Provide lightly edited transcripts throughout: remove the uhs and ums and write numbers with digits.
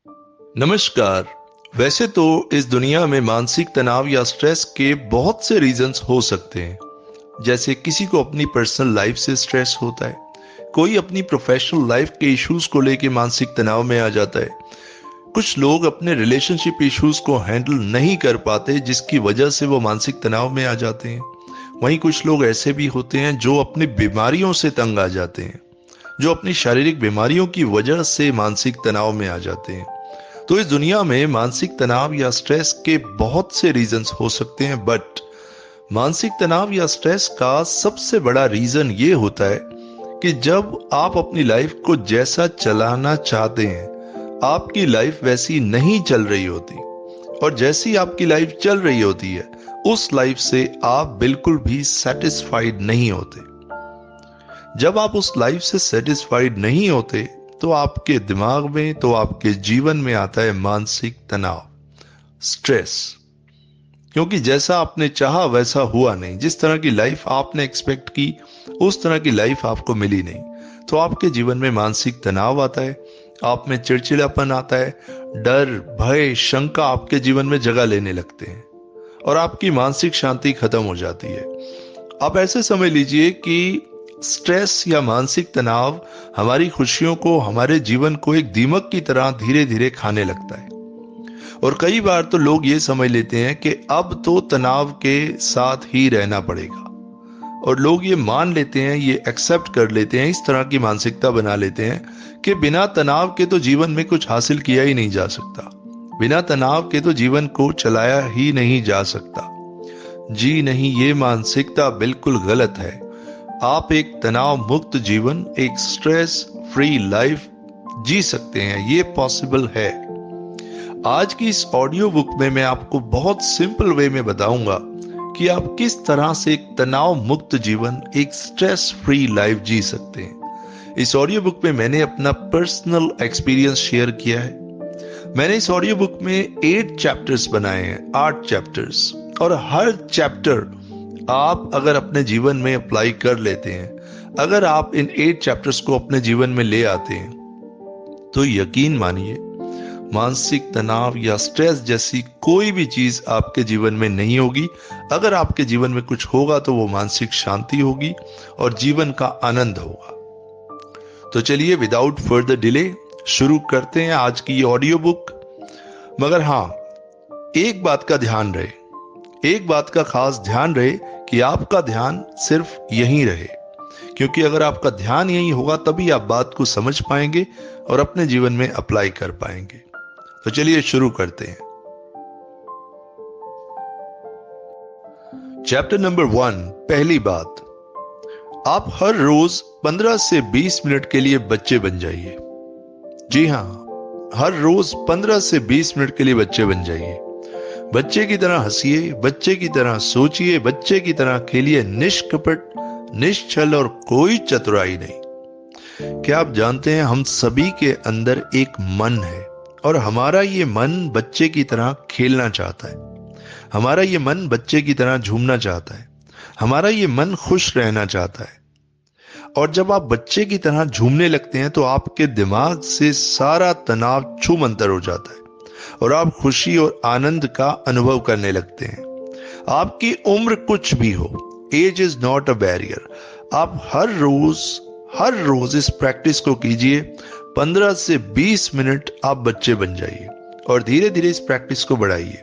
नमस्कार। वैसे तो इस दुनिया में मानसिक तनाव या स्ट्रेस के बहुत से रीजंस हो सकते हैं। जैसे किसी को अपनी पर्सनल लाइफ से स्ट्रेस होता है, कोई अपनी प्रोफेशनल लाइफ के इश्यूज को लेके मानसिक तनाव में आ जाता है, कुछ लोग अपने रिलेशनशिप इश्यूज को हैंडल नहीं कर पाते जिसकी वजह से वो मानसिक तनाव में आ जाते हैं। वहीं कुछ लोग ऐसे भी होते हैं जो अपनी बीमारियों से तंग आ जाते हैं, जो अपनी शारीरिक बीमारियों की वजह से मानसिक तनाव में आ जाते हैं। तो इस दुनिया में मानसिक तनाव या स्ट्रेस के बहुत से रीजंस हो सकते हैं, बट मानसिक तनाव या स्ट्रेस का सबसे बड़ा रीजन ये होता है कि जब आप अपनी लाइफ को जैसा चलाना चाहते हैं, आपकी लाइफ वैसी नहीं चल रही होती, और जैसी आपकी लाइफ चल रही होती है उस लाइफ से आप बिल्कुल भी सेटिस्फाइड नहीं होते। जब आप उस लाइफ से सेटिस्फाइड नहीं होते तो आपके दिमाग में, तो आपके जीवन में आता है मानसिक तनाव, स्ट्रेस। क्योंकि जैसा आपने चाहा वैसा हुआ नहीं, जिस तरह की लाइफ आपने एक्सपेक्ट की उस तरह की लाइफ आपको मिली नहीं, तो आपके जीवन में मानसिक तनाव आता है, आप में चिड़चिड़ापन आता है, डर, भय, शंका आपके जीवन में जगह लेने लगते हैं और आपकी मानसिक शांति खत्म हो जाती है। आप ऐसे समझ लीजिए कि स्ट्रेस या मानसिक तनाव हमारी खुशियों को, हमारे जीवन को एक दीमक की तरह धीरे धीरे खाने लगता है। और कई बार तो लोग ये समझ लेते हैं कि अब तो तनाव के साथ ही रहना पड़ेगा, और लोग ये मान लेते हैं, ये एक्सेप्ट कर लेते हैं, इस तरह की मानसिकता बना लेते हैं कि बिना तनाव के तो जीवन में कुछ हासिल किया ही नहीं जा सकता, बिना तनाव के तो जीवन को चलाया ही नहीं जा सकता। जी नहीं, ये मानसिकता बिल्कुल गलत है। आप एक तनाव मुक्त जीवन, एक स्ट्रेस फ्री लाइफ जी सकते हैं, ये पॉसिबल है। आज की इस ऑडियो बुक में मैं आपको बहुत सिंपल वे में बताऊंगा कि आप किस तरह से एक तनाव मुक्त जीवन, एक स्ट्रेस फ्री लाइफ जी सकते हैं। इस ऑडियो बुक में मैंने अपना पर्सनल एक्सपीरियंस शेयर किया है। मैंने इस ऑडियो बुक में 8 चैप्टर्स बनाए हैं, 8 चैप्टर्स, और हर चैप्टर आप अगर अपने जीवन में अप्लाई कर लेते हैं, अगर आप इन 8 चैप्टर्स को अपने जीवन में ले आते हैं, तो यकीन मानिए मानसिक तनाव या स्ट्रेस जैसी कोई भी चीज आपके जीवन में नहीं होगी। अगर आपके जीवन में कुछ होगा तो वो मानसिक शांति होगी और जीवन का आनंद होगा। तो चलिए विदाउट फर्दर डिले शुरू करते हैं आज की ऑडियो बुक। मगर हां, एक बात का ध्यान रहे, एक बात का खास ध्यान रहे कि आपका ध्यान सिर्फ यहीं रहे, क्योंकि अगर आपका ध्यान यहीं होगा तभी आप बात को समझ पाएंगे और अपने जीवन में अप्लाई कर पाएंगे। तो चलिए शुरू करते हैं। चैप्टर नंबर 1, पहली बात, आप हर रोज 15 से 20 मिनट के लिए बच्चे बन जाइए। जी हां, हर रोज 15 से 20 मिनट के लिए बच्चे बन जाइए। बच्चे की तरह हंसिए, बच्चे की तरह सोचिए, बच्चे की तरह खेलिए, निष्कपट, निश्चल और कोई चतुराई नहीं। क्या आप जानते हैं हम सभी के अंदर एक मन है और हमारा ये मन बच्चे की तरह खेलना चाहता है, हमारा ये मन बच्चे की तरह झूमना चाहता है, हमारा ये मन खुश रहना चाहता है। और जब आप बच्चे की तरह झूमने लगते हैं तो आपके दिमाग से सारा तनाव छूमंतर हो जाता है और आप खुशी और आनंद का अनुभव करने लगते हैं। आपकी उम्र कुछ भी हो, age is not a barrier. आप हर रोज इस प्रैक्टिस को कीजिए। 15 से 20 मिनट आप बच्चे बन जाइए और धीरे धीरे इस प्रैक्टिस को बढ़ाइए।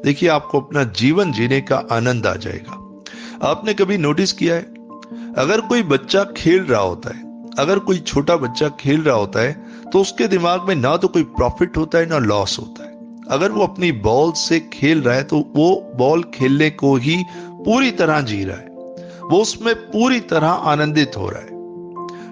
देखिए, आपको अपना जीवन जीने का आनंद आ जाएगा। आपने कभी नोटिस किया है, अगर कोई बच्चा खेल रहा होता है, अगर कोई छोटा बच्चा खेल रहा होता है, तो उसके दिमाग में ना तो कोई प्रॉफिट होता है ना लॉस होता है। अगर वो अपनी बॉल से खेल रहा है तो वो बॉल खेलने को ही पूरी तरह जी रहा है, वो उसमें पूरी तरह आनंदित हो रहा है।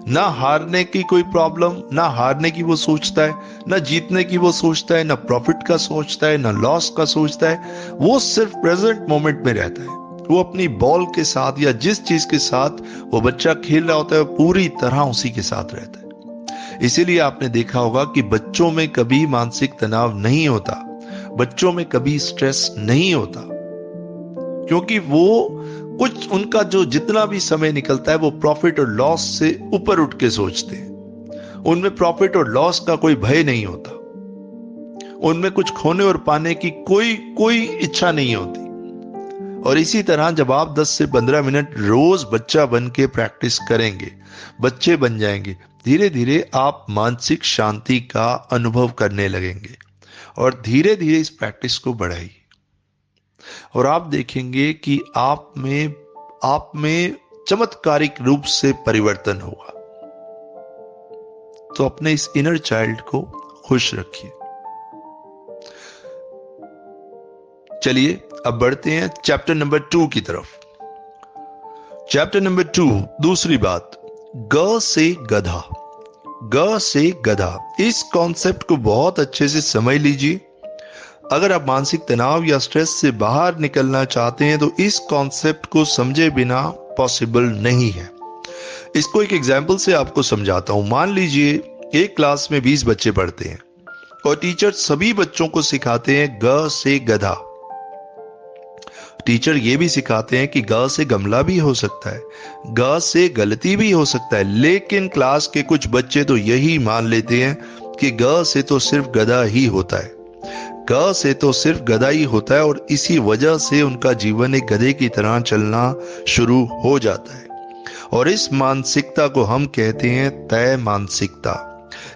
ना हारने की कोई प्रॉब्लम, ना हारने की वो सोचता है, ना जीतने की वो सोचता है, ना प्रॉफिट का सोचता है, ना लॉस का सोचता है। वो सिर्फ प्रेजेंट मोमेंट में रहता है। वो अपनी बॉल के साथ या जिस चीज के साथ वो बच्चा खेल रहा होता है पूरी तरह उसी के साथ रहता है। इसीलिए आपने देखा होगा कि बच्चों में कभी मानसिक तनाव नहीं होता, बच्चों में कभी स्ट्रेस नहीं होता, क्योंकि वो कुछ, उनका जो जितना भी समय निकलता है वो प्रॉफिट और लॉस से ऊपर उठ के सोचते हैं। उनमें प्रॉफिट और लॉस का कोई भय नहीं होता। उनमें कुछ खोने और पाने की कोई कोई इच्छा नहीं होती। और इसी तरह जब आप 10 से 15 मिनट रोज बच्चा बन के प्रैक्टिस करेंगे, बच्चे बन जाएंगे, धीरे धीरे आप मानसिक शांति का अनुभव करने लगेंगे। और धीरे धीरे इस प्रैक्टिस को बढ़ाइए और आप देखेंगे कि आप में चमत्कारिक रूप से परिवर्तन होगा। तो अपने इस इनर चाइल्ड को खुश रखिए। चलिए अब बढ़ते हैं चैप्टर नंबर 2 की तरफ। चैप्टर नंबर 2, दूसरी बात, ग से गधा। ग से गधा, इस कॉन्सेप्ट को बहुत अच्छे से समझ लीजिए। अगर आप मानसिक तनाव या स्ट्रेस से बाहर निकलना चाहते हैं तो इस कॉन्सेप्ट को समझे बिना पॉसिबल नहीं है। इसको एक एग्जाम्पल से आपको समझाता हूं। मान लीजिए एक क्लास में 20 बच्चे पढ़ते हैं और टीचर सभी बच्चों को सिखाते हैं ग से गधा। टीचर ये भी सिखाते हैं कि ग से गमला भी हो सकता है, ग से गलती भी हो सकता है, लेकिन क्लास के कुछ बच्चे तो यही मान लेते हैं कि ग से तो सिर्फ गधा ही होता है, ग से तो सिर्फ गधा ही होता है, और इसी वजह से उनका जीवन एक गधे की तरह चलना शुरू हो जाता है। और इस मानसिकता को हम कहते हैं तय मानसिकता।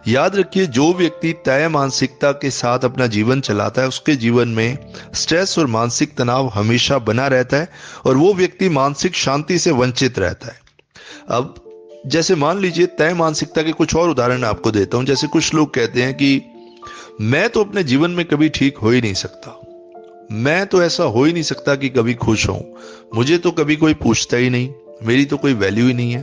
याद रखिए, जो व्यक्ति तय मानसिकता के साथ अपना जीवन चलाता है उसके जीवन में स्ट्रेस और मानसिक तनाव हमेशा बना रहता है और वो व्यक्ति मानसिक शांति से वंचित रहता है। अब जैसे मान लीजिए, तय मानसिकता के कुछ और उदाहरण आपको देता हूं। जैसे कुछ लोग कहते हैं कि मैं तो अपने जीवन में कभी ठीक हो ही नहीं सकता, मैं तो ऐसा हो ही नहीं सकता कि कभी खुश हूं, मुझे तो कभी कोई पूछता ही नहीं, मेरी तो कोई वैल्यू ही नहीं है,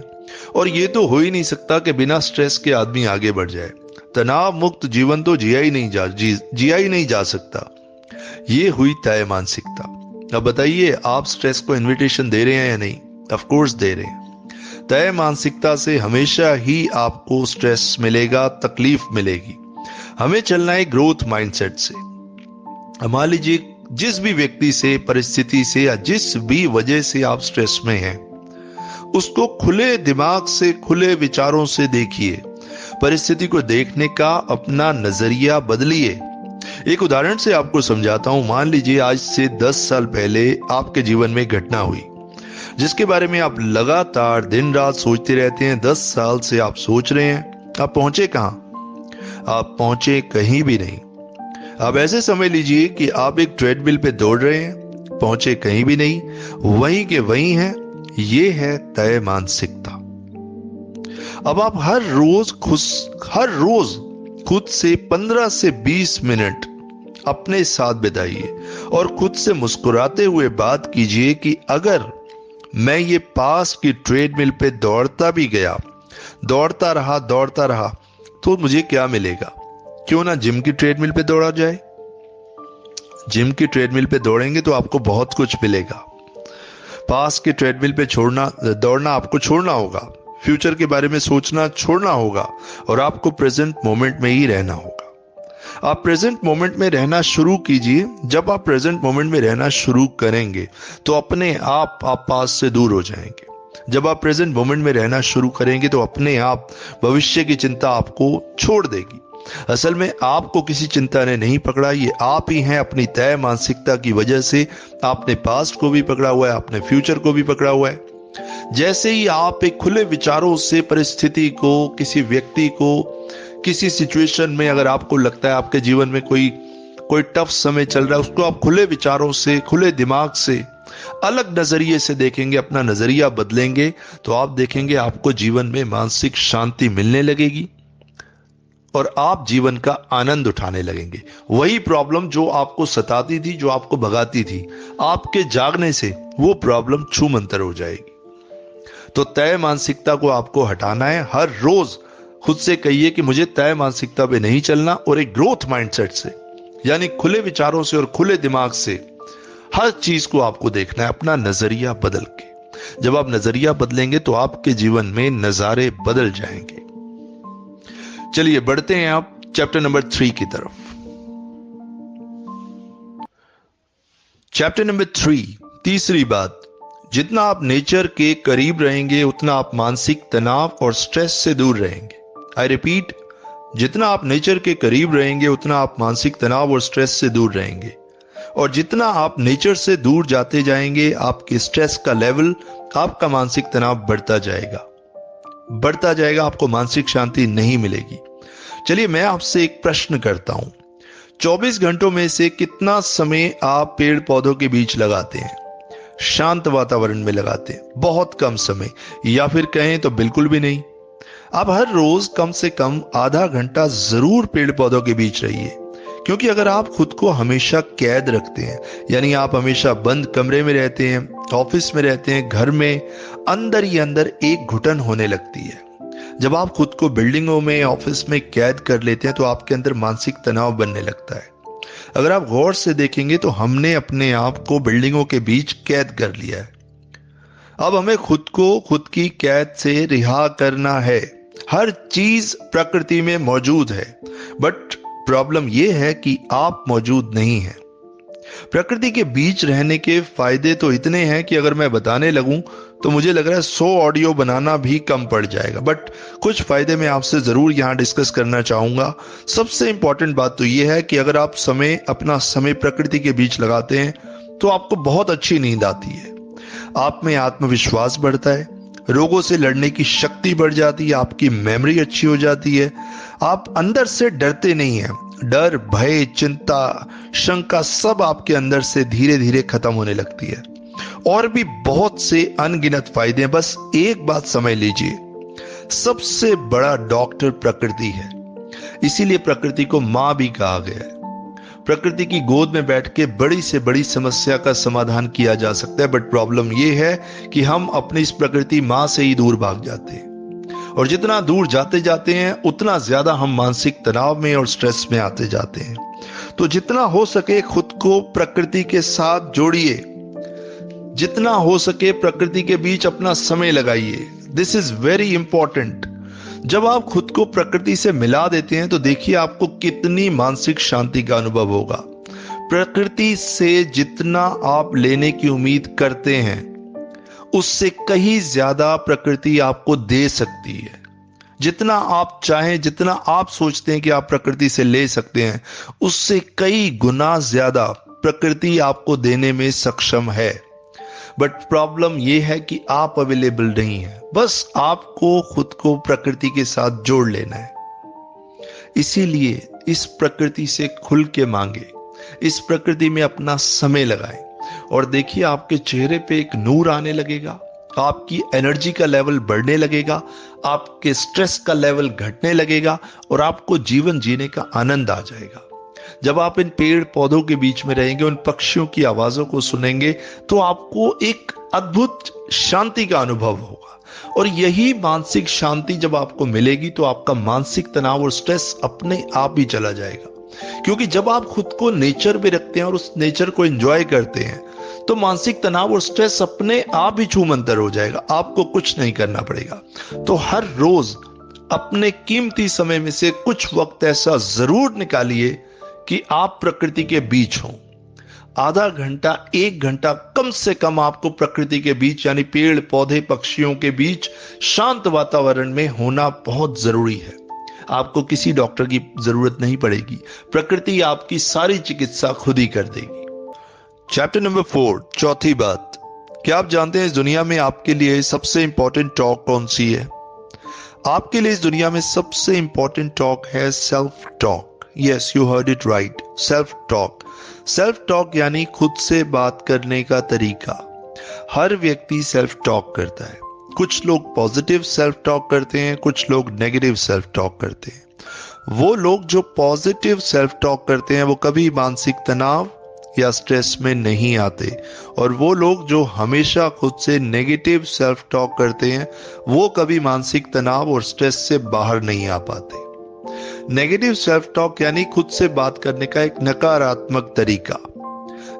और ये तो हो ही नहीं सकता कि बिना स्ट्रेस के आदमी आगे बढ़ जाए, तनाव मुक्त जीवन तो जिया ही नहीं जा सकता। ये हुई तय मानसिकता। अब बताइए, आप स्ट्रेस को इनविटेशन दे रहे हैं या नहीं? ऑफ कोर्स दे रहे हैं। तय मानसिकता से हमेशा ही आपको स्ट्रेस मिलेगा, तकलीफ मिलेगी। हमें चलना है ग्रोथ माइंडसेट से। मान लीजिए, जिस भी व्यक्ति से, परिस्थिति से या जिस भी वजह से आप स्ट्रेस में हैं, उसको खुले दिमाग से, खुले विचारों से देखिए। परिस्थिति को देखने का अपना नजरिया बदलिए। एक उदाहरण से आपको समझाता हूं। मान लीजिए, आज से 10 साल पहले आपके जीवन में घटना हुई जिसके बारे में आप लगातार दिन रात सोचते रहते हैं। 10 साल से आप सोच रहे हैं, आप पहुंचे कहां? आप पहुंचे कहीं भी नहीं। अब ऐसे समझ लीजिए कि आप एक ट्रेडमिल पे दौड़ रहे हैं, पहुंचे कहीं भी नहीं, वहीं के वहीं हैं। ये है तय मानसिकता। अब आप हर रोज खुद से 15 से 20 मिनट अपने साथ बिताइए और खुद से मुस्कुराते हुए बात कीजिए कि अगर मैं ये पास की ट्रेडमिल पे दौड़ता भी गया, दौड़ता रहा तो मुझे क्या मिलेगा? क्यों ना जिम की ट्रेडमिल पे दौड़ा जाए। जिम की ट्रेडमिल पे दौड़ेंगे तो आपको बहुत कुछ मिलेगा। पास के ट्रेडमिल पे दौड़ना आपको छोड़ना होगा, फ्यूचर के बारे में सोचना छोड़ना होगा और आपको प्रेजेंट मोमेंट में ही रहना होगा। आप प्रेजेंट मोमेंट में रहना शुरू कीजिए। जब आप प्रेजेंट मोमेंट में रहना शुरू करेंगे तो अपने आप पास से दूर हो जाएंगे। जब आप प्रेजेंट मोमेंट में रहना शुरू करेंगे तो अपने आप भविष्य की चिंता आपको छोड़ देगी। असल में आपको किसी चिंता ने नहीं पकड़ा, ये आप ही हैं। अपनी तय मानसिकता की वजह से आपने पास्ट को भी पकड़ा हुआ है, आपने फ्यूचर को भी पकड़ा हुआ है। जैसे ही आप एक खुले विचारों से परिस्थिति को, किसी व्यक्ति को, किसी सिचुएशन में अगर आपको लगता है आपके जीवन में कोई टफ समय चल रहा है, उसको आप खुले विचारों से, खुले दिमाग से, अलग नजरिए से देखेंगे, अपना नजरिया बदलेंगे, तो आप देखेंगे आपको जीवन में मानसिक शांति मिलने लगेगी और आप जीवन का आनंद उठाने लगेंगे। वही प्रॉब्लम जो आपको सताती थी, जो आपको भगाती थी, आपके जागने से वो प्रॉब्लम छूमंतर हो जाएगी। तो तय मानसिकता को आपको हटाना है। हर रोज खुद से कहिए कि मुझे तय मानसिकता पे नहीं चलना, और एक ग्रोथ माइंडसेट से, यानी खुले विचारों से और खुले दिमाग से हर चीज को आपको देखना है, अपना नजरिया बदल के। जब आप नजरिया बदलेंगे तो आपके जीवन में नजारे बदल जाएंगे। चलिए बढ़ते हैं आप चैप्टर नंबर 3 की तरफ। चैप्टर नंबर 3, तीसरी बात, जितना आप नेचर के करीब रहेंगे उतना आप मानसिक तनाव और स्ट्रेस से दूर रहेंगे। आई रिपीट, जितना आप नेचर के करीब रहेंगे उतना आप मानसिक तनाव और स्ट्रेस से दूर रहेंगे, और जितना आप नेचर से दूर जाते जाएंगे आपके स्ट्रेस का लेवल, आपका मानसिक तनाव बढ़ता जाएगा, आपको मानसिक शांति नहीं मिलेगी। चलिए मैं आपसे एक प्रश्न करता हूं, 24 घंटों में से कितना समय आप पेड़ पौधों के बीच लगाते हैं, शांत वातावरण में लगाते हैं? बहुत कम समय, या फिर कहें तो बिल्कुल भी नहीं। आप हर रोज कम से कम आधा घंटा जरूर पेड़ पौधों के बीच रहिए, क्योंकि अगर आप खुद को हमेशा कैद रखते हैं, यानी आप हमेशा बंद कमरे में रहते हैं, ऑफिस में रहते हैं, घर में, अंदर ही अंदर एक घुटन होने लगती है। जब आप खुद को बिल्डिंगों में, ऑफिस में कैद कर लेते हैं तो आपके अंदर मानसिक तनाव बनने लगता है। अगर आप गौर से देखेंगे तो हमने अपने आप को बिल्डिंगों के बीच कैद कर लिया है। अब हमें खुद को खुद की कैद से रिहा करना है। हर चीज प्रकृति में मौजूद है, बट प्रॉब्लम यह है कि आप मौजूद नहीं हैं। प्रकृति के बीच रहने के फायदे तो इतने हैं कि अगर मैं बताने लगूं तो मुझे लग रहा है 100 ऑडियो बनाना भी कम पड़ जाएगा, बट कुछ फायदे मैं आपसे जरूर यहां डिस्कस करना चाहूंगा। सबसे इंपॉर्टेंट बात तो यह है कि अगर आप अपना समय प्रकृति के बीच लगाते हैं तो आपको बहुत अच्छी नींद आती है, आप में आत्मविश्वास बढ़ता है, रोगों से लड़ने की शक्ति बढ़ जाती है, आपकी मेमोरी अच्छी हो जाती है, आप अंदर से डरते नहीं हैं। डर, भय, चिंता, शंका सब आपके अंदर से धीरे धीरे खत्म होने लगती है। और भी बहुत से अनगिनत फायदे हैं, बस एक बात समझ लीजिए, सबसे बड़ा डॉक्टर प्रकृति है। इसीलिए प्रकृति को मां भी कहा गया है। प्रकृति की गोद में बैठ के बड़ी से बड़ी समस्या का समाधान किया जा सकता है, बट प्रॉब्लम यह है कि हम अपनी इस प्रकृति मां से ही दूर भाग जाते हैं, और जितना दूर जाते जाते हैं उतना ज्यादा हम मानसिक तनाव में और स्ट्रेस में आते जाते हैं। तो जितना हो सके खुद को प्रकृति के साथ जोड़िए, जितना हो सके प्रकृति के बीच अपना समय लगाइए। This is very important. जब आप खुद को प्रकृति से मिला देते हैं तो देखिए आपको कितनी मानसिक शांति का अनुभव होगा। प्रकृति से जितना आप लेने की उम्मीद करते हैं उससे कहीं ज्यादा प्रकृति आपको दे सकती है। जितना आप चाहें, जितना आप सोचते हैं कि आप प्रकृति से ले सकते हैं, उससे कई गुना ज्यादा प्रकृति आपको देने में सक्षम है। बट प्रॉब्लम यह है कि आप अवेलेबल नहीं है। बस आपको खुद को प्रकृति के साथ जोड़ लेना है। इसीलिए इस प्रकृति से खुल के मांगे, इस प्रकृति में अपना समय लगाएं, और देखिए आपके चेहरे पे एक नूर आने लगेगा, आपकी एनर्जी का लेवल बढ़ने लगेगा, आपके स्ट्रेस का लेवल घटने लगेगा, और आपको जीवन जीने का आनंद आ जाएगा। जब आप इन पेड़ पौधों के बीच में रहेंगे, उन पक्षियों की आवाजों को सुनेंगे, तो आपको एक अद्भुत शांति का अनुभव होगा। और यही मानसिक शांति जब आपको मिलेगी तो आपका मानसिक तनाव और स्ट्रेस अपने आप ही चला जाएगा। क्योंकि जब आप खुद को नेचर में रखते हैं और उस नेचर को एंजॉय करते हैं तो मानसिक तनाव और स्ट्रेस अपने आप ही छूमंतर हो जाएगा, आपको कुछ नहीं करना पड़ेगा। तो हर रोज अपने कीमती समय में से कुछ वक्त ऐसा जरूर निकालिए कि आप प्रकृति के बीच हों। आधा घंटा, 1 घंटा कम से कम आपको प्रकृति के बीच, यानी पेड़ पौधे, पक्षियों के बीच शांत वातावरण में होना बहुत जरूरी है। आपको किसी डॉक्टर की जरूरत नहीं पड़ेगी, प्रकृति आपकी सारी चिकित्सा खुद ही कर देगी। चैप्टर नंबर 4, चौथी बात। क्या आप जानते हैं इस दुनिया में आपके लिए सबसे इंपॉर्टेंट टॉक कौन सी है? आपके लिए इस दुनिया में सबसे इंपॉर्टेंट टॉक है self talk. Yes, you heard it right, self talk. Self talk यानी खुद से बात करने का तरीका। हर व्यक्ति सेल्फ टॉक करता है। कुछ लोग पॉजिटिव सेल्फ टॉक करते हैं, कुछ लोग नेगेटिव सेल्फ टॉक करते हैं। वो लोग जो पॉजिटिव सेल्फ टॉक करते हैं वो कभी मानसिक तनाव या स्ट्रेस में नहीं आते, और वो लोग जो हमेशा खुद से नेगेटिव सेल्फ टॉक करते हैं वो कभी मानसिक तनाव और स्ट्रेस से बाहर नहीं आ पाते। नेगेटिव सेल्फ टॉक यानी खुद से बात करने का एक नकारात्मक तरीका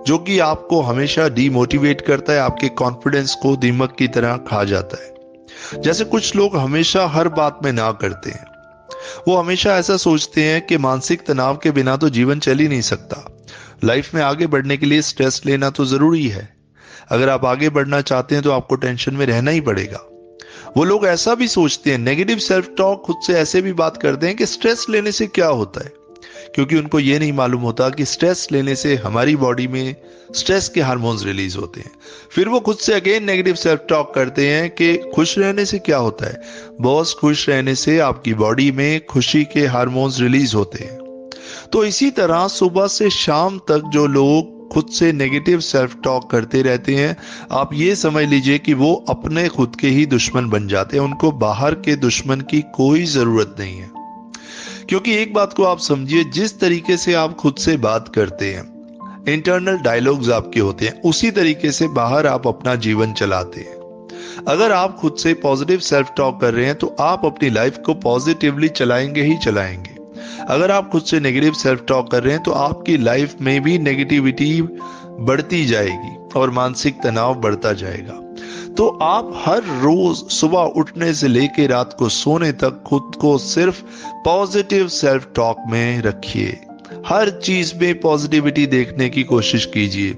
जो कि आपको हमेशा डीमोटिवेट करता है, आपके कॉन्फिडेंस को दीमक की तरह खा जाता है। जैसे कुछ लोग हमेशा हर बात में ना करते हैं। वो हमेशा ऐसा सोचते हैं कि मानसिक तनाव के बिना तो जीवन चल ही नहीं सकता। लाइफ में आगे बढ़ने के लिए स्ट्रेस लेना तो जरूरी है। अगर आप आगे बढ़ना चाहते हैं तो आपको टेंशन में रहना ही पड़ेगा। वो लोग ऐसा भी सोचते हैं, नेगेटिव सेल्फ टॉक खुद से ऐसे भी बात करते हैं कि स्ट्रेस लेने से क्या होता है, क्योंकि उनको ये नहीं मालूम होता कि स्ट्रेस लेने से हमारी बॉडी में स्ट्रेस के हार्मोन्स रिलीज होते हैं। फिर वो खुद से अगेन नेगेटिव सेल्फ टॉक करते हैं कि खुश रहने से क्या होता है। बॉस, खुश रहने से आपकी बॉडी में खुशी के हार्मोन्स रिलीज होते हैं। तो इसी तरह सुबह से शाम तक जो लोग खुद से नेगेटिव सेल्फ टॉक करते रहते हैं, आप ये समझ लीजिए कि वो अपने खुद के ही दुश्मन बन जाते हैं। उनको बाहर के दुश्मन की कोई जरूरत नहीं है। क्योंकि एक बात को आप समझिए, जिस तरीके से आप खुद से बात करते हैं, इंटरनल डायलॉग्स आपके होते हैं, उसी तरीके से बाहर आप अपना जीवन चलाते हैं। अगर आप खुद से पॉजिटिव सेल्फ टॉक कर रहे हैं तो आप अपनी लाइफ को पॉजिटिवली चलाएंगे ही चलाएंगे। अगर आप खुद से नेगेटिव सेल्फ टॉक कर रहे हैं तो आपकी लाइफ में भी नेगेटिविटी बढ़ती जाएगी और मानसिक तनाव बढ़ता जाएगा। तो आप हर रोज सुबह उठने से लेकर रात को सोने तक खुद को सिर्फ पॉजिटिव सेल्फ टॉक में रखिए। हर चीज में पॉजिटिविटी देखने की कोशिश कीजिए।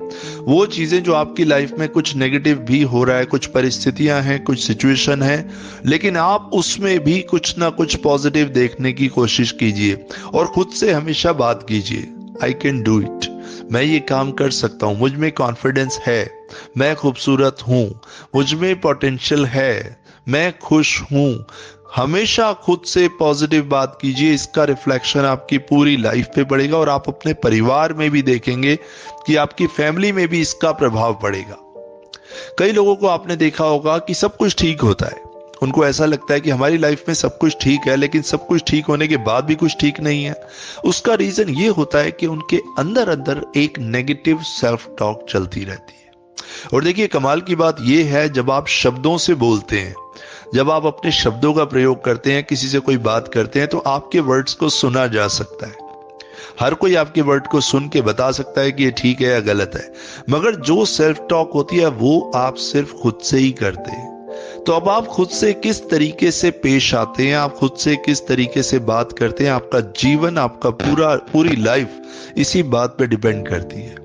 वो चीजें जो आपकी लाइफ में कुछ नेगेटिव भी हो रहा है, कुछ परिस्थितियां हैं, कुछ सिचुएशन है, लेकिन आप उसमें भी कुछ ना कुछ पॉजिटिव देखने की कोशिश कीजिए और खुद से हमेशा बात कीजिए, आई कैन डू इट, मैं ये काम कर सकता हूं, मुझ में कॉन्फिडेंस है, मैं खूबसूरत हूं, मुझ में पोटेंशियल है, मैं खुश हूं। हमेशा खुद से पॉजिटिव बात कीजिए। इसका रिफ्लेक्शन आपकी पूरी लाइफ पे पड़ेगा और आप अपने परिवार में भी देखेंगे कि आपकी फैमिली में भी इसका प्रभाव पड़ेगा। कई लोगों को आपने देखा होगा कि सब कुछ ठीक होता है, उनको ऐसा लगता है कि हमारी लाइफ में सब कुछ ठीक है, लेकिन सब कुछ ठीक होने के बाद भी कुछ ठीक नहीं है। उसका रीजन ये होता है कि उनके अंदर अंदर एक नेगेटिव सेल्फ टॉक चलती रहती है। और देखिए, कमाल की बात यह है, जब आप शब्दों से बोलते हैं, जब आप अपने शब्दों का प्रयोग करते हैं, किसी से कोई बात करते हैं, तो आपके वर्ड्स को सुना जा सकता है। हर कोई आपके वर्ड को सुन के बता सकता है कि ये ठीक है या गलत है, मगर जो सेल्फ टॉक होती है वो आप सिर्फ खुद से ही करते हैं। तो अब आप खुद से किस तरीके से पेश आते हैं, आप खुद से किस तरीके से बात करते हैं, आपका जीवन, आपका पूरी लाइफ इसी बात पे डिपेंड करती है।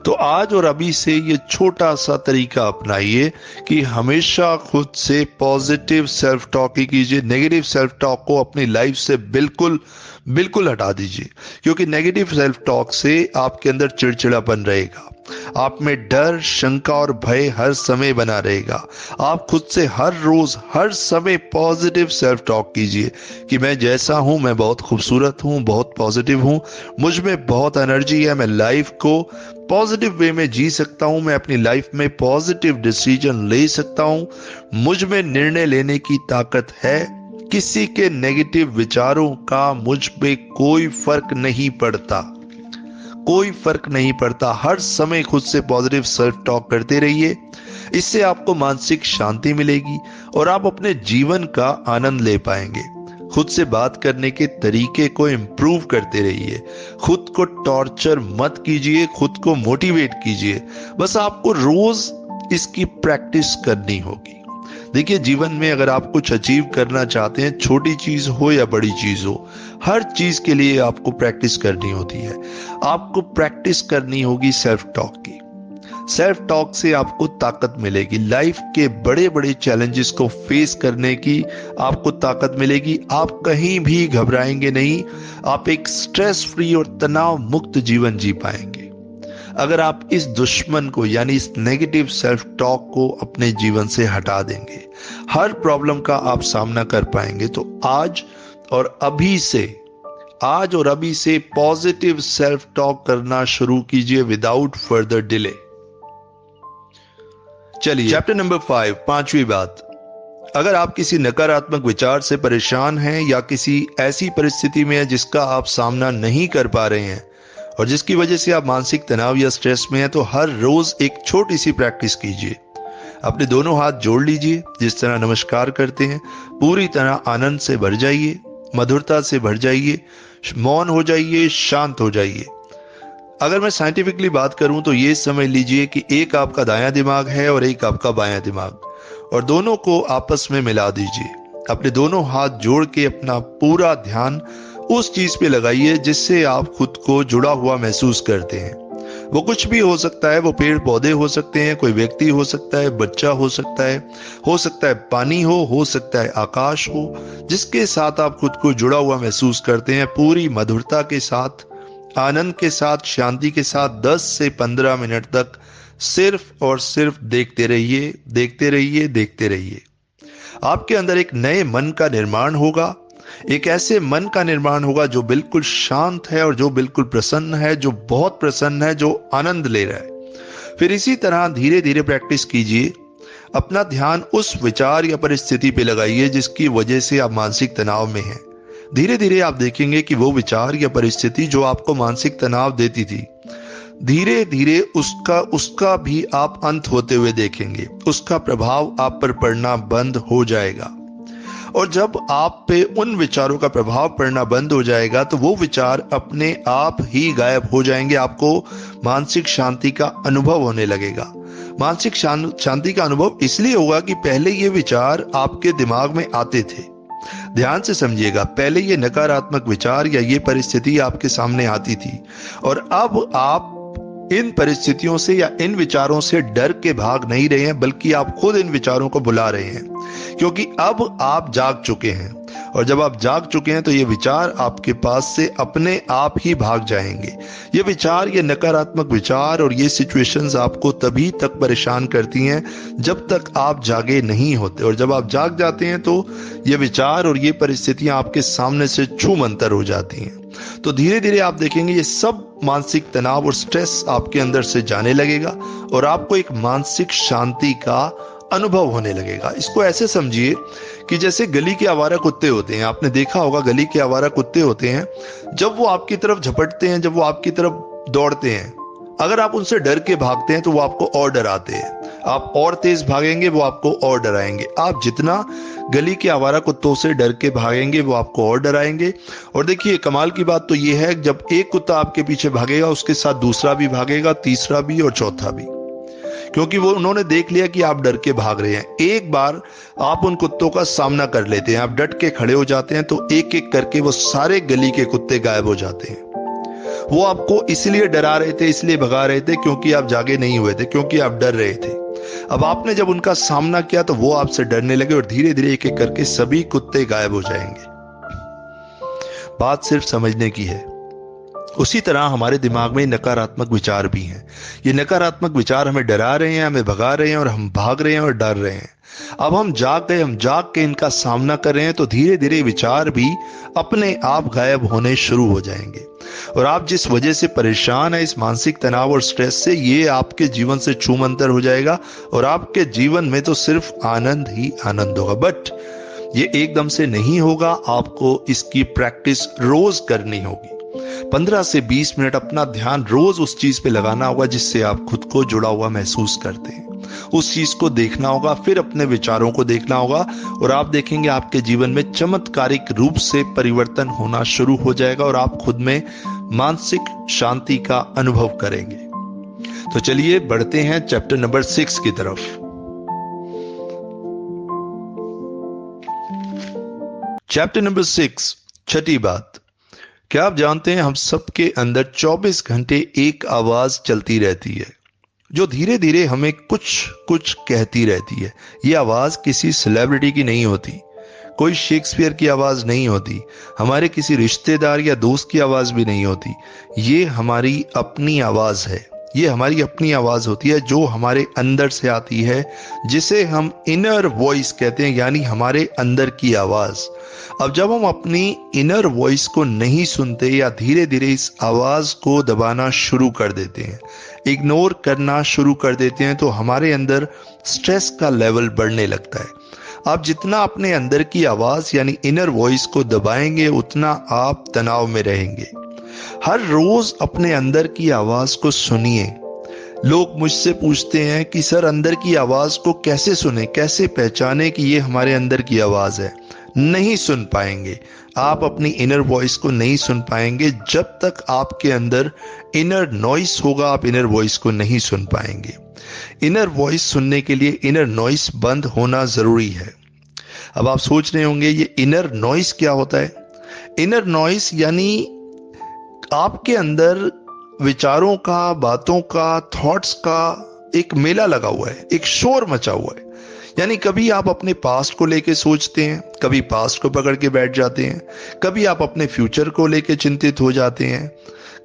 तो आज और अभी से ये छोटा सा तरीका अपनाइए कि हमेशा खुद से पॉजिटिव सेल्फ टॉक ही कीजिए। नेगेटिव सेल्फ टॉक को अपनी लाइफ से बिल्कुल हटा दीजिए, क्योंकि नेगेटिव सेल्फ टॉक से आपके अंदर चिड़चिड़ापन रहेगा, आप में डर, शंका और भय हर समय बना रहेगा। आप खुद से हर रोज हर समय पॉजिटिव सेल्फ टॉक कीजिए कि मैं जैसा हूं, मैं बहुत खूबसूरत हूं, बहुत पॉजिटिव हूं, मुझ में बहुत एनर्जी है, मैं लाइफ को पॉजिटिव वे में जी सकता हूं, मैं अपनी लाइफ में पॉजिटिव डिसीजन ले सकता हूं, मुझ में निर्णय लेने की ताकत है, किसी के नेगेटिव विचारों का मुझ पे कोई फर्क नहीं पड़ता, कोई फर्क नहीं पड़ता। हर समय खुद से पॉजिटिव सेल्फ टॉक करते रहिए। इससे आपको मानसिक शांति मिलेगी और आप अपने जीवन का आनंद ले पाएंगे। खुद से बात करने के तरीके को इंप्रूव करते रहिए। खुद को टॉर्चर मत कीजिए, खुद को मोटिवेट कीजिए। बस आपको रोज इसकी प्रैक्टिस करनी होगी। देखिए, जीवन में अगर आप कुछ अचीव करना चाहते हैं, छोटी चीज हो या बड़ी चीज हो, हर चीज के लिए आपको प्रैक्टिस करनी होती है। आपको प्रैक्टिस करनी होगी सेल्फ टॉक की। सेल्फ टॉक से आपको ताकत मिलेगी, लाइफ के बड़े बड़े चैलेंजेस को फेस करने की आपको ताकत मिलेगी। आप कहीं भी घबराएंगे नहीं, आप एक स्ट्रेस फ्री और तनाव मुक्त जीवन जी पाएंगे अगर आप इस दुश्मन को, यानी इस नेगेटिव सेल्फ टॉक को अपने जीवन से हटा देंगे। हर प्रॉब्लम का आप सामना कर पाएंगे। तो आज और अभी से पॉजिटिव सेल्फ टॉक करना शुरू कीजिए विदाउट फर्दर डिले। चलिए, चैप्टर नंबर 5, 5वीं बात। अगर आप किसी नकारात्मक विचार से परेशान हैं या किसी ऐसी परिस्थिति में हैं जिसका आप सामना नहीं कर पा रहे हैं और जिसकी वजह से आप मानसिक तनाव या स्ट्रेस में हैं, तो हर रोज एक छोटी सी प्रैक्टिस कीजिए। अपने दोनों हाथ जोड़ लीजिए, जिस तरह नमस्कार करते हैं। पूरी तरह आनंद से भर जाइए, मधुरता से भर जाइए, मौन हो जाइए, शांत हो जाइए। अगर मैं साइंटिफिकली बात करूं तो ये समझ लीजिए कि एक आपका दायां दिमाग है और एक आपका बायां दिमाग, और दोनों को आपस में मिला दीजिए। अपने दोनों हाथ जोड़ के अपना पूरा ध्यान उस चीज पे लगाइए जिससे आप खुद को जुड़ा हुआ महसूस करते हैं। वो कुछ भी हो सकता है, वो पेड़ पौधे हो सकते हैं, कोई व्यक्ति हो सकता है, बच्चा हो सकता है पानी हो सकता है आकाश हो, जिसके साथ आप खुद को जुड़ा हुआ महसूस करते हैं, पूरी मधुरता के साथ, आनंद के साथ, शांति के साथ 10 से 15 मिनट तक सिर्फ और सिर्फ देखते रहिए, देखते रहिए, देखते रहिए। आपके अंदर एक नए मन का निर्माण होगा, एक ऐसे मन का निर्माण होगा जो बिल्कुल शांत है और जो बिल्कुल प्रसन्न है, जो बहुत प्रसन्न है, जो आनंद ले रहा है। फिर इसी तरह धीरे धीरे प्रैक्टिस कीजिए, अपना ध्यान उस विचार या परिस्थिति पे लगाइए जिसकी वजह से आप मानसिक तनाव में हैं। धीरे धीरे आप देखेंगे कि वो विचार या परिस्थिति जो आपको मानसिक तनाव देती थी, धीरे धीरे उसका भी आप अंत होते हुए देखेंगे, उसका प्रभाव आप पर पड़ना बंद हो जाएगा। और जब आप पे उन विचारों का प्रभाव पड़ना बंद हो जाएगा तो वो विचार अपने आप ही गायब हो जाएंगे। आपको मानसिक शांति का अनुभव होने लगेगा। मानसिक शांति का अनुभव इसलिए होगा कि पहले ये विचार आपके दिमाग में आते थे। ध्यान से समझिएगा, पहले ये नकारात्मक विचार या ये परिस्थिति आपके सामने आती थी और अब आप इन परिस्थितियों से या इन विचारों से डर के भाग नहीं रहे हैं, बल्कि आप खुद इन विचारों को बुला रहे हैं, क्योंकि अब आप जाग चुके हैं। और जब आप जाग चुके हैं तो ये विचार आपके पास से अपने आप ही भाग जाएंगे। ये विचार, ये नकारात्मक विचार और ये सिचुएशंस आपको तभी तक परेशान करती हैं जब तक आप जागे नहीं होते, और जब आप जाग जाते हैं तो ये विचार और ये परिस्थितियां आपके सामने से छूमंतर हो जाती हैं। तो धीरे धीरे आप देखेंगे ये सब मानसिक तनाव और स्ट्रेस आपके अंदर से जाने लगेगा और आपको एक मानसिक शांति का अनुभव होने लगेगा। इसको ऐसे समझिए कि जैसे गली के आवारा कुत्ते होते हैं, आपने देखा होगा गली के आवारा कुत्ते होते हैं, जब वो आपकी तरफ झपटते हैं, जब वो आपकी तरफ दौड़ते हैं, अगर आप उनसे डर के भागते हैं तो वो आपको और डराते हैं। आप और तेज भागेंगे, वो आपको और डराएंगे। आप जितना गली के आवारा कुत्तों से डर के भागेंगे वो आपको और डराएंगे। और देखिए कमाल की बात तो ये है, जब एक कुत्ता आपके पीछे भागेगा उसके साथ दूसरा भी भागेगा, तीसरा भी और चौथा भी, क्योंकि वो उन्होंने देख लिया कि आप डर के भाग रहे हैं। एक बार आप उन कुत्तों का सामना कर लेते हैं, आप डट के खड़े हो जाते हैं, तो एक एक करके वो सारे गली के कुत्ते गायब हो जाते हैं। वो आपको इसलिए डरा रहे थे, इसलिए भगा रहे थे क्योंकि आप जागे नहीं हुए थे, क्योंकि आप डर रहे थे। अब आपने जब उनका सामना किया तो वो आपसे डरने लगे और धीरे धीरे एक एक करके सभी कुत्ते गायब हो जाएंगे। बात सिर्फ समझने की है। उसी तरह हमारे दिमाग में नकारात्मक विचार भी हैं। ये नकारात्मक विचार हमें डरा रहे हैं, हमें भगा रहे हैं और हम भाग रहे हैं और डर रहे हैं। अब हम जाग गए, हम जाग के इनका सामना कर रहे हैं, तो धीरे धीरे विचार भी अपने आप गायब होने शुरू हो जाएंगे। और आप जिस वजह से परेशान है इस मानसिक तनाव और स्ट्रेस से, ये आपके जीवन से छूमंतर हो जाएगा और आपके जीवन में तो सिर्फ आनंद ही आनंद होगा। बट ये एकदम से नहीं होगा, आपको इसकी प्रैक्टिस रोज करनी होगी। 15 से 20 मिनट अपना ध्यान रोज उस चीज पे लगाना होगा जिससे आप खुद को जुड़ा हुआ महसूस करते हैं। उस चीज को देखना होगा, फिर अपने विचारों को देखना होगा और आप देखेंगे आपके जीवन में चमत्कारिक रूप से परिवर्तन होना शुरू हो जाएगा और आप खुद में मानसिक शांति का अनुभव करेंगे। तो चलिए बढ़ते हैं चैप्टर नंबर 6 की तरफ। चैप्टर नंबर 6, छठी बात। क्या आप जानते हैं हम सबके अंदर 24 घंटे एक आवाज चलती रहती है जो धीरे धीरे हमें कुछ कुछ कहती रहती है। ये आवाज किसी सेलिब्रिटी की नहीं होती, कोई शेक्सपियर की आवाज नहीं होती, हमारे किसी रिश्तेदार या दोस्त की आवाज भी नहीं होती। ये हमारी अपनी आवाज है। ये हमारी अपनी आवाज होती है जो हमारे अंदर से आती है, जिसे हम इनर वॉइस कहते हैं, यानी हमारे अंदर की आवाज। अब जब हम अपनी इनर वॉइस को नहीं सुनते या धीरे धीरे इस आवाज को दबाना शुरू कर देते हैं, इग्नोर करना शुरू कर देते हैं, तो हमारे अंदर स्ट्रेस का लेवल बढ़ने लगता है। आप जितना अपने अंदर की आवाज यानी इनर वॉइस को दबाएंगे उतना आप तनाव में रहेंगे। हर रोज अपने अंदर की आवाज को सुनिए। लोग मुझसे पूछते हैं कि सर अंदर की आवाज को कैसे सुने, कैसे पहचाने कि ये हमारे अंदर की आवाज है। नहीं सुन पाएंगे, आप अपनी इनर वॉइस को नहीं सुन पाएंगे जब तक आपके अंदर इनर नॉइस होगा। आप इनर वॉइस को नहीं सुन पाएंगे। इनर वॉइस सुनने के लिए इनर नॉइस बंद होना जरूरी है। अब आप सोच रहे होंगे ये इनर नॉइस क्या होता है। इनर नॉइस यानी आपके अंदर विचारों का, बातों का, थॉट्स का एक मेला लगा हुआ है, एक शोर मचा हुआ है। यानी कभी आप अपने पास्ट को लेके सोचते हैं, कभी पास्ट को पकड़ के बैठ जाते हैं, कभी आप अपने फ्यूचर को लेके चिंतित हो जाते हैं,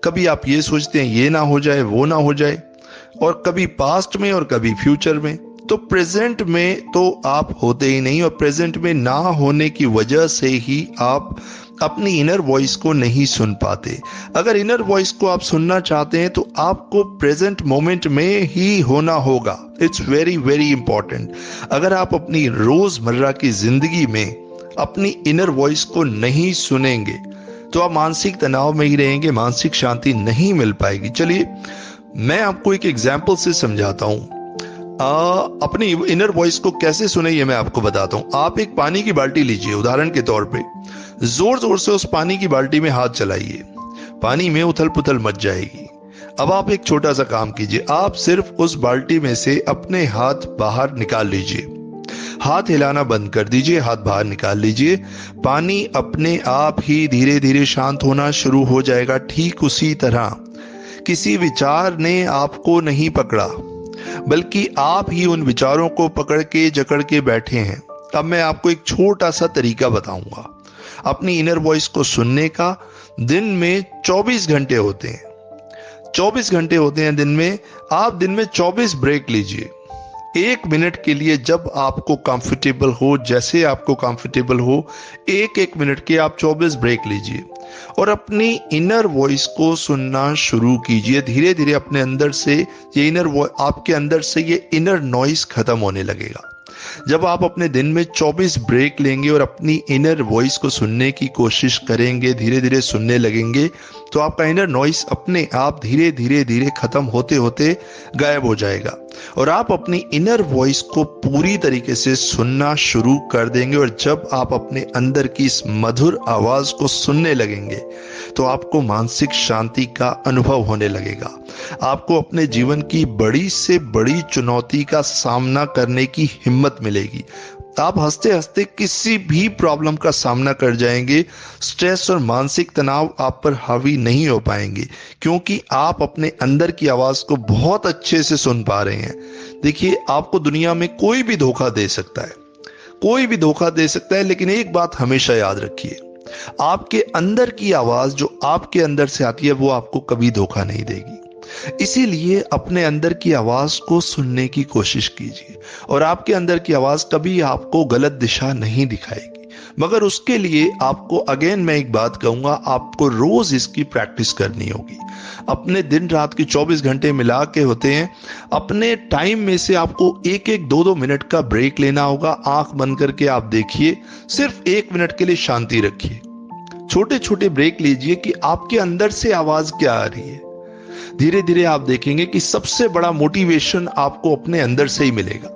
कभी आप ये सोचते हैं ये ना हो जाए, वो ना हो जाए, और कभी पास्ट में और कभी फ्यूचर में। तो प्रेजेंट में तो आप होते ही नहीं, और प्रेजेंट में ना होने की वजह से ही आप अपनी इनर वॉइस को नहीं सुन पाते। अगर इनर वॉइस को आप सुनना चाहते हैं तो आपको प्रेजेंट मोमेंट में ही होना होगा। It's very very important. अगर आप अपनी रोजमर्रा की जिंदगी में अपनी इनर वॉइस को नहीं सुनेंगे तो आप मानसिक तनाव में ही रहेंगे, मानसिक शांति नहीं मिल पाएगी। चलिए मैं आपको एक एग्जाम्पल से समझाता हूं। अपनी इनर वॉइस को कैसे सुने ये मैं आपको बताता हूं। आप एक पानी की बाल्टी लीजिए, उदाहरण के तौर पे जोर जोर से उस पानी की बाल्टी में हाथ चलाइए, पानी में उथल पुथल मच जाएगी। अब आप एक छोटा सा काम कीजिए, आप सिर्फ उस बाल्टी में से अपने हाथ बाहर निकाल लीजिए, हाथ हिलाना बंद कर दीजिए, हाथ बाहर निकाल लीजिए। पानी अपने आप ही धीरे धीरे शांत होना शुरू हो जाएगा। ठीक उसी तरह किसी विचार ने आपको नहीं पकड़ा, बल्कि आप ही उन विचारों को पकड़ के जकड़ के बैठे हैं। अब मैं आपको एक छोटा सा तरीका बताऊंगा अपनी इनर वॉइस को सुनने का। दिन में 24 घंटे होते हैं, 24 घंटे होते हैं दिन में। आप दिन में 24 ब्रेक लीजिए, 1 मिनट के लिए, जब आपको कंफर्टेबल हो, जैसे आपको कंफर्टेबल हो, एक एक मिनट के आप 24 ब्रेक लीजिए और अपनी इनर वॉइस को सुनना शुरू कीजिए। धीरे धीरे अपने अंदर से ये आपके अंदर से ये इनर नॉइस खत्म होने लगेगा। जब आप अपने दिन में 24 ब्रेक लेंगे और अपनी इनर वॉइस को सुनने की कोशिश करेंगे, धीरे धीरे सुनने लगेंगे, तो आपका इनर नॉइस अपने आप धीरे धीरे धीरे खत्म होते होते गायब हो जाएगा और आप अपनी इनर वॉइस को पूरी तरीके से सुनना शुरू कर देंगे। और जब आप अपने अंदर की इस मधुर आवाज को सुनने लगेंगे तो आपको मानसिक शांति का अनुभव होने लगेगा। आपको अपने जीवन की बड़ी से बड़ी चुनौती का सामना करने की हिम्मत मिलेगी। आप हंसते हंसते किसी भी प्रॉब्लम का सामना कर जाएंगे। स्ट्रेस और मानसिक तनाव आप पर हावी नहीं हो पाएंगे, क्योंकि आप अपने अंदर की आवाज को बहुत अच्छे से सुन पा रहे हैं। देखिए, आपको दुनिया में कोई भी धोखा दे सकता है, कोई भी धोखा दे सकता है, लेकिन एक बात हमेशा याद रखिए, आपके अंदर की आवाज जो आपके अंदर से आती है वो आपको कभी धोखा नहीं देगी। इसीलिए अपने अंदर की आवाज को सुनने की कोशिश कीजिए और आपके अंदर की आवाज कभी आपको गलत दिशा नहीं दिखाएगी। मगर उसके लिए आपको, अगेन मैं एक बात कहूंगा, आपको रोज इसकी प्रैक्टिस करनी होगी। अपने दिन रात के 24 घंटे मिला के होते हैं, अपने टाइम में से आपको एक एक 2-2 मिनट का ब्रेक लेना होगा। आंख बंद करके आप देखिए, सिर्फ 1 मिनट के लिए शांति रखिए। छोटे छोटे ब्रेक लीजिए कि आपके अंदर से आवाज क्या आ रही है। धीरे धीरे आप देखेंगे कि सबसे बड़ा मोटिवेशन आपको अपने अंदर से ही मिलेगा।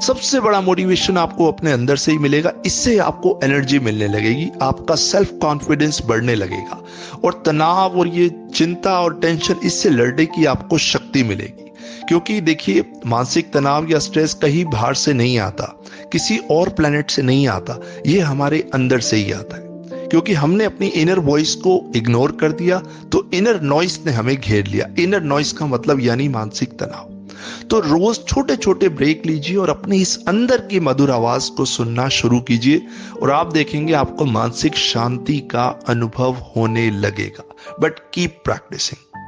सबसे बड़ा मोटिवेशन आपको अपने अंदर से ही मिलेगा। इससे आपको एनर्जी मिलने लगेगी, आपका सेल्फ कॉन्फिडेंस बढ़ने लगेगा और तनाव और ये चिंता और टेंशन, इससे लड़ने की आपको शक्ति मिलेगी। क्योंकि देखिए, मानसिक तनाव या स्ट्रेस कहीं बाहर से नहीं आता, किसी और प्लेनेट से नहीं आता, ये हमारे अंदर से ही आता है। क्योंकि हमने अपनी इनर वॉइस को इग्नोर कर दिया तो इनर नॉइस ने हमें घेर लिया। इनर नॉइस का मतलब यानी मानसिक तनाव। तो रोज छोटे छोटे ब्रेक लीजिए और अपनी इस अंदर की मधुर आवाज को सुनना शुरू कीजिए और आप देखेंगे आपको मानसिक शांति का अनुभव होने लगेगा। But keep practicing.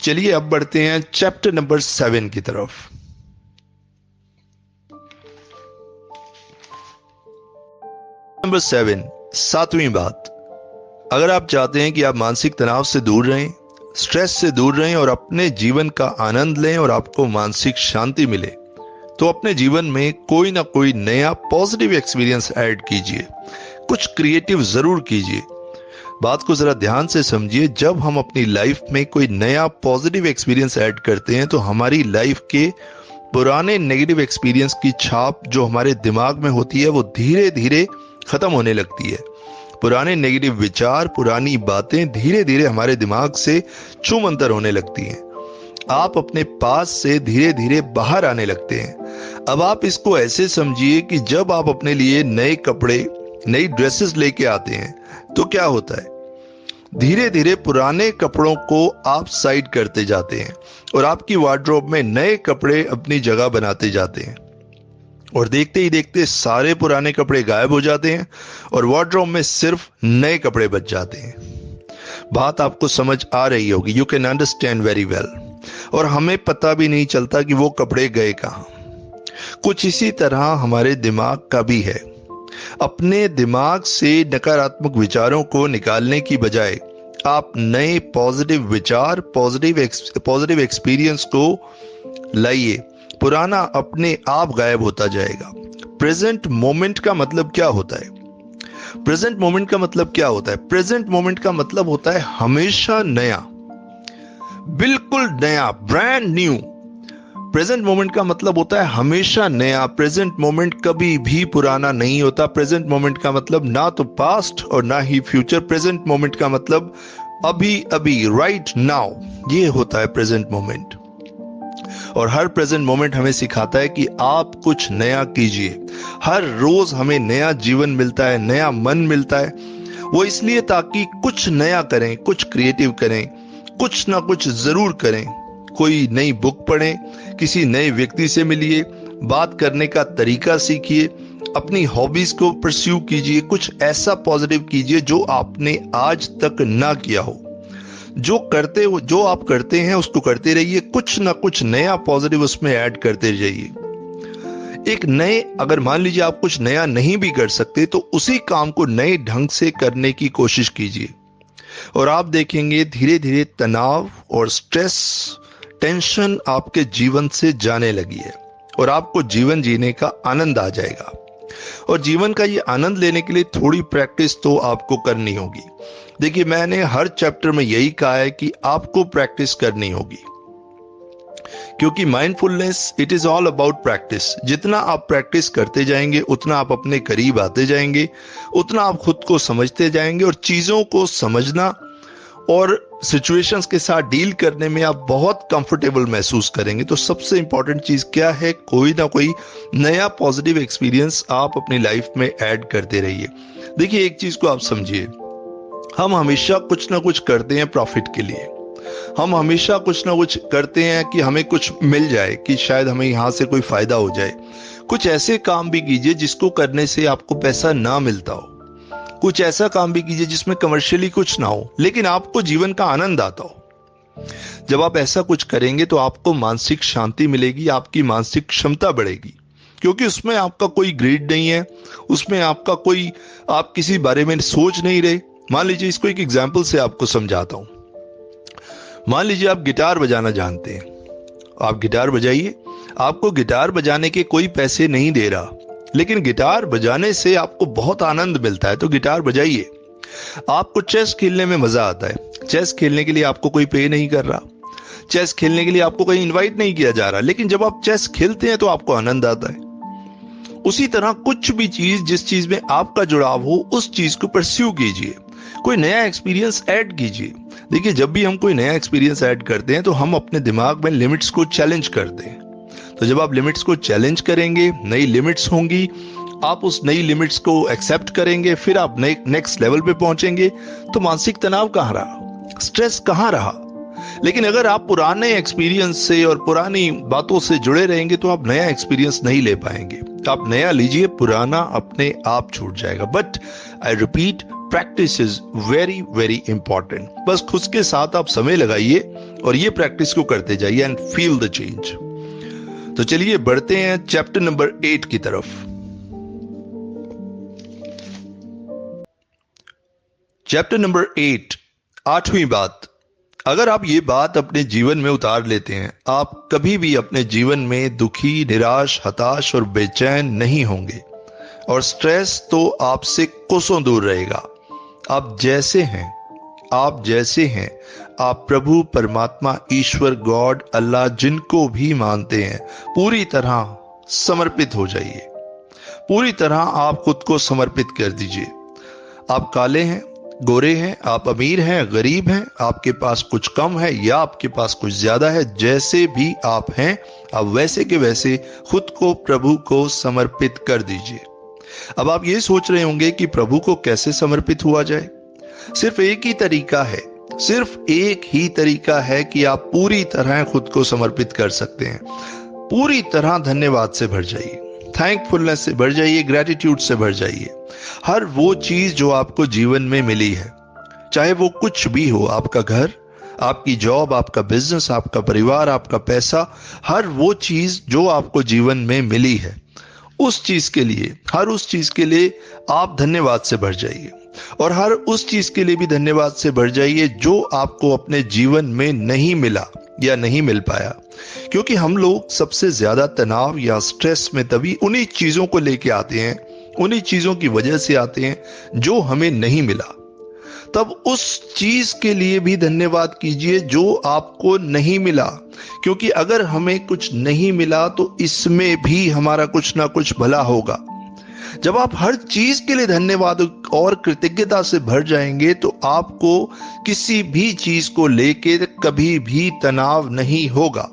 चलिए अब बढ़ते हैं चैप्टर नंबर 7 की तरफ। नंबर 7, 7वीं बात, अगर आप चाहते हैं कि आप मानसिक तनाव से दूर रहें, स्ट्रेस से दूर रहें और अपने जीवन का आनंद लें और आपको मानसिक शांति मिले, तो अपने जीवन में कोई ना कोई नया पॉजिटिव एक्सपीरियंस ऐड कीजिए, कुछ क्रिएटिव जरूर कीजिए। बात को जरा ध्यान से समझिए, जब हम अपनी लाइफ में कोई नया पॉजिटिव एक्सपीरियंस ऐड करते हैं तो हमारी लाइफ के पुराने नेगेटिव एक्सपीरियंस की छाप जो हमारे दिमाग में होती है वो धीरे धीरे खत्म होने लगती है। पुराने नेगेटिव विचार, पुरानी बातें धीरे धीरे हमारे दिमाग से छूमंतर होने लगती हैं। आप अपने पास से धीरे धीरे बाहर आने लगते हैं। अब आप इसको ऐसे समझिए कि जब आप अपने लिए नए कपड़े, नई ड्रेसेस लेके आते हैं तो क्या होता है, धीरे धीरे पुराने कपड़ों को आप साइड करते जाते हैं और आपकी वार्डरोब में नए कपड़े अपनी जगह बनाते जाते हैं, और देखते ही देखते सारे पुराने कपड़े गायब हो जाते हैं और वार्डरोब में सिर्फ नए कपड़े बच जाते हैं। बात आपको समझ आ रही होगी, you can understand very well. और हमें पता भी नहीं चलता कि वो कपड़े गए कहां। कुछ इसी तरह हमारे दिमाग का भी है। अपने दिमाग से नकारात्मक विचारों को निकालने की बजाय आप नए पॉजिटिव विचार, पॉजिटिव एक्सपीरियंस को लाइए। पुराना अपने आप गायब होता जाएगा। प्रेजेंट मोमेंट का मतलब क्या होता है? प्रेजेंट मोमेंट का मतलब क्या होता है? प्रेजेंट मोमेंट का मतलब होता है हमेशा नया, बिल्कुल नया, ब्रांड न्यू। प्रेजेंट मोमेंट का मतलब होता है हमेशा नया। प्रेजेंट मोमेंट कभी भी पुराना नहीं होता। प्रेजेंट मोमेंट का मतलब ना तो पास्ट और ना ही फ्यूचर। प्रेजेंट मोमेंट का मतलब अभी अभी, राइट नाउ, ये होता है प्रेजेंट मोमेंट। और हर प्रेजेंट मोमेंट हमें सिखाता है कि आप कुछ नया कीजिए। हर रोज हमें नया जीवन मिलता है, नया मन मिलता है। वो इसलिए ताकि कुछ नया करें, कुछ क्रिएटिव करें, कुछ ना कुछ जरूर करें। कोई नई बुक पढ़ें, किसी नए व्यक्ति से मिलिए, बात करने का तरीका सीखिए, अपनी हॉबीज को परस्यू कीजिए, कुछ ऐसा पॉजिटिव कीजिए जो आपने आज तक ना किया हो। जो आप करते हैं उसको करते रहिए, कुछ ना कुछ नया पॉजिटिव उसमें ऐड करते जाइए। अगर मान लीजिए आप कुछ नया नहीं भी कर सकते तो उसी काम को नए ढंग से करने की कोशिश कीजिए, और आप देखेंगे धीरे धीरे तनाव और स्ट्रेस, टेंशन आपके जीवन से जाने लगी है और आपको जीवन जीने का आनंद आ जाएगा। और जीवन का ये आनंद लेने के लिए थोड़ी प्रैक्टिस तो आपको करनी होगी। देखिए, मैंने हर चैप्टर में यही कहा है कि आपको प्रैक्टिस करनी होगी, क्योंकि mindfulness, it is all about practice. जितना आप प्रैक्टिस करते जाएंगे उतना आप अपने करीब आते जाएंगे, उतना आप खुद को समझते जाएंगे, और चीजों को समझना और सिचुएशंस के साथ डील करने में आप बहुत कंफर्टेबल महसूस करेंगे। तो सबसे इंपॉर्टेंट चीज क्या है? कोई ना कोई नया पॉजिटिव एक्सपीरियंस आप अपनी लाइफ में ऐड करते रहिए। देखिए, एक चीज को आप समझिए, हम हमेशा कुछ ना कुछ करते हैं प्रॉफिट के लिए। हम हमेशा कुछ ना कुछ करते हैं कि हमें कुछ मिल जाए, कि शायद हमें यहां से कोई फायदा हो जाए। कुछ ऐसे काम भी कीजिए जिसको करने से आपको पैसा ना मिलता हो। कुछ ऐसा काम भी कीजिए जिसमें कमर्शियली कुछ ना हो, लेकिन आपको जीवन का आनंद आता हो। जब आप ऐसा कुछ करेंगे तो आपको मानसिक शांति मिलेगी, आपकी मानसिक क्षमता बढ़ेगी, क्योंकि उसमें आपका कोई ग्रीड नहीं है, उसमें आपका कोई, आप किसी बारे में सोच नहीं रहे। मान लीजिए, इसको एक एग्जाम्पल से आपको समझाता हूं। मान लीजिए आप गिटार बजाना जानते हैं, आप गिटार बजाइए। आपको गिटार बजाने के कोई पैसे नहीं दे रहा, लेकिन गिटार बजाने से आपको बहुत आनंद मिलता है, तो गिटार बजाइए। आपको चेस खेलने में मजा आता है। चेस खेलने के लिए आपको कोई पे नहीं कर रहा, चेस खेलने के लिए आपको कहीं इनवाइट नहीं किया जा रहा, लेकिन जब आप चेस खेलते हैं तो आपको आनंद आता है। उसी तरह कुछ भी चीज, जिस चीज में आपका जुड़ाव हो, उस चीज को परस्यू कीजिए। कोई नया एक्सपीरियंस ऐड कीजिए। देखिए, जब भी हम कोई नया एक्सपीरियंस ऐड करते हैं तो हम अपने दिमाग में लिमिट्स को चैलेंज करते हैं। तो जब आप लिमिट्स को चैलेंज करेंगे, नई लिमिट्स होंगी, आप उस नई लिमिट्स को एक्सेप्ट करेंगे, फिर आप नेक्स्ट लेवल पे पहुंचेंगे। तो मानसिक तनाव कहां रहा, स्ट्रेस कहां रहा? लेकिन अगर आप पुराने एक्सपीरियंस से और पुरानी बातों से जुड़े रहेंगे तो आप नया एक्सपीरियंस नहीं ले पाएंगे। आप नया लीजिए, पुराना अपने आप छूट जाएगा। But I repeat, practice is very very important. बस खुद के साथ आप समय लगाइए और ये प्रैक्टिस को करते जाइए एंड फील द चेंज। तो चलिए बढ़ते हैं चैप्टर नंबर 8 की तरफ। चैप्टर नंबर 8, 8वीं बात। अगर आप ये बात अपने जीवन में उतार लेते हैं, आप कभी भी अपने जीवन में दुखी, निराश, हताश और बेचैन नहीं होंगे, और स्ट्रेस तो आपसे कोसों दूर रहेगा। आप जैसे हैं, आप प्रभु, परमात्मा, ईश्वर, गॉड, अल्लाह, जिनको भी मानते हैं, पूरी तरह समर्पित हो जाइए। पूरी तरह आप खुद को समर्पित कर दीजिए। आप काले हैं, गोरे हैं, आप अमीर हैं, गरीब हैं, आपके पास कुछ कम है या आपके पास कुछ ज्यादा है, जैसे भी आप हैं, आप वैसे के वैसे खुद को प्रभु को समर्पित कर दीजिए। अब आप ये सोच रहे होंगे कि प्रभु को कैसे समर्पित हुआ जाए। सिर्फ एक ही तरीका है, सिर्फ एक ही तरीका है कि आप पूरी तरह खुद को समर्पित कर सकते हैं। पूरी तरह धन्यवाद से भर जाइए, थैंकफुलनेस से भर जाइए, ग्रेटिट्यूड से भर जाइए। हर वो चीज जो आपको जीवन में मिली है, चाहे वो कुछ भी हो, आपका घर, आपकी जॉब, आपका बिजनेस, आपका परिवार, आपका पैसा, हर वो चीज जो आपको जीवन में मिली है, उस चीज के लिए, हर उस चीज के लिए आप धन्यवाद से भर जाइए। और हर उस चीज के लिए भी धन्यवाद से भर जाइए जो आपको अपने जीवन में नहीं मिला या नहीं मिल पाया। क्योंकि हम लोग सबसे ज्यादा तनाव या स्ट्रेस में तभी उन्हीं चीजों को लेके आते हैं, उन्हीं चीजों की वजह से आते हैं जो हमें नहीं मिला। तब उस चीज के लिए भी धन्यवाद कीजिए जो आपको नहीं मिला, क्योंकि अगर हमें कुछ नहीं मिला तो इसमें भी हमारा कुछ ना कुछ भला होगा। जब आप हर चीज के लिए धन्यवाद और कृतज्ञता से भर जाएंगे तो आपको किसी भी चीज को लेके कभी भी तनाव नहीं होगा।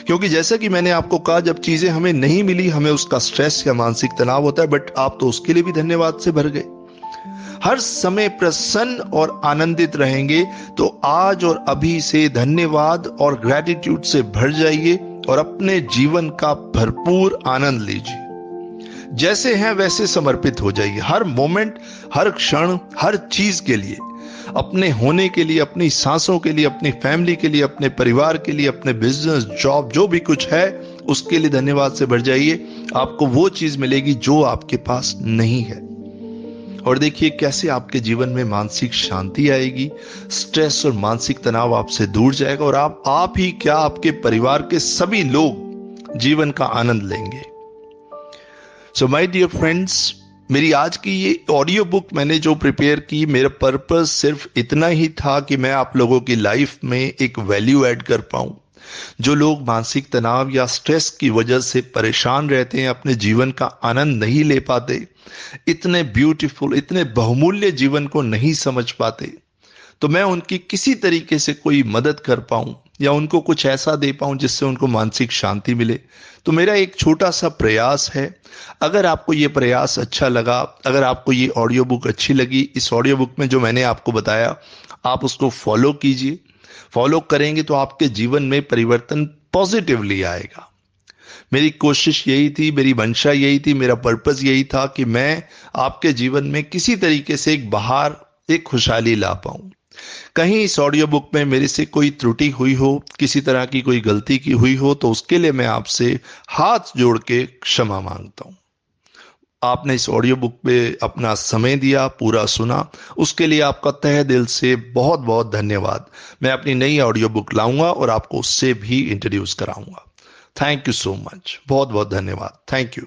क्योंकि जैसा कि मैंने आपको कहा, जब चीजें हमें नहीं मिली हमें उसका स्ट्रेस या मानसिक तनाव होता है, बट आप तो उसके लिए भी धन्यवाद से भर गए। हर समय प्रसन्न और आनंदित रहेंगे तो आज और अभी से धन्यवाद और ग्रेटिट्यूड से भर जाइए और अपने जीवन का भरपूर आनंद लीजिए। जैसे हैं वैसे समर्पित हो जाइए, हर मोमेंट, हर क्षण, हर चीज के लिए, अपने होने के लिए, अपनी सांसों के लिए, अपनी फैमिली के लिए, अपने परिवार के लिए, अपने बिजनेस, जॉब, जो भी कुछ है उसके लिए धन्यवाद से भर जाइए। आपको वो चीज मिलेगी जो आपके पास नहीं है। और देखिए कैसे आपके जीवन में मानसिक शांति आएगी, स्ट्रेस और मानसिक तनाव आपसे दूर जाएगा और आप ही क्या, आपके परिवार के सभी लोग जीवन का आनंद लेंगे। सो माय डियर फ्रेंड्स, मेरी आज की ये ऑडियो बुक मैंने जो प्रिपेयर की, मेरा पर्पस सिर्फ इतना ही था कि मैं आप लोगों की लाइफ में एक वैल्यू ऐड कर पाऊं। जो लोग मानसिक तनाव या स्ट्रेस की वजह से परेशान रहते हैं, अपने जीवन का आनंद नहीं ले पाते, इतने ब्यूटीफुल, इतने बहुमूल्य जीवन को नहीं समझ पाते, तो मैं उनकी किसी तरीके से कोई मदद कर पाऊं या उनको कुछ ऐसा दे पाऊं जिससे उनको मानसिक शांति मिले। तो मेरा एक छोटा सा प्रयास है। अगर आपको ये प्रयास अच्छा लगा, अगर आपको ये ऑडियो बुक अच्छी लगी, इस ऑडियो बुक में जो मैंने आपको बताया आप उसको फॉलो कीजिए। फॉलो करेंगे तो आपके जीवन में परिवर्तन पॉजिटिवली आएगा। मेरी कोशिश यही थी, मेरी मंशा यही थी, मेरा पर्पस यही था कि मैं आपके जीवन में किसी तरीके से एक खुशहाली ला पाऊं। कहीं इस ऑडियो बुक में मेरे से कोई त्रुटि हुई हो, किसी तरह की कोई गलती की हुई हो, तो उसके लिए मैं आपसे हाथ जोड़ के क्षमा मांगता हूं। आपने इस ऑडियो बुक पे अपना समय दिया, पूरा सुना, उसके लिए आपका तहे दिल से बहुत बहुत धन्यवाद। मैं अपनी नई ऑडियो बुक लाऊंगा और आपको उससे भी इंट्रोड्यूस कराऊंगा। थैंक यू सो मच, बहुत बहुत धन्यवाद। Thank you.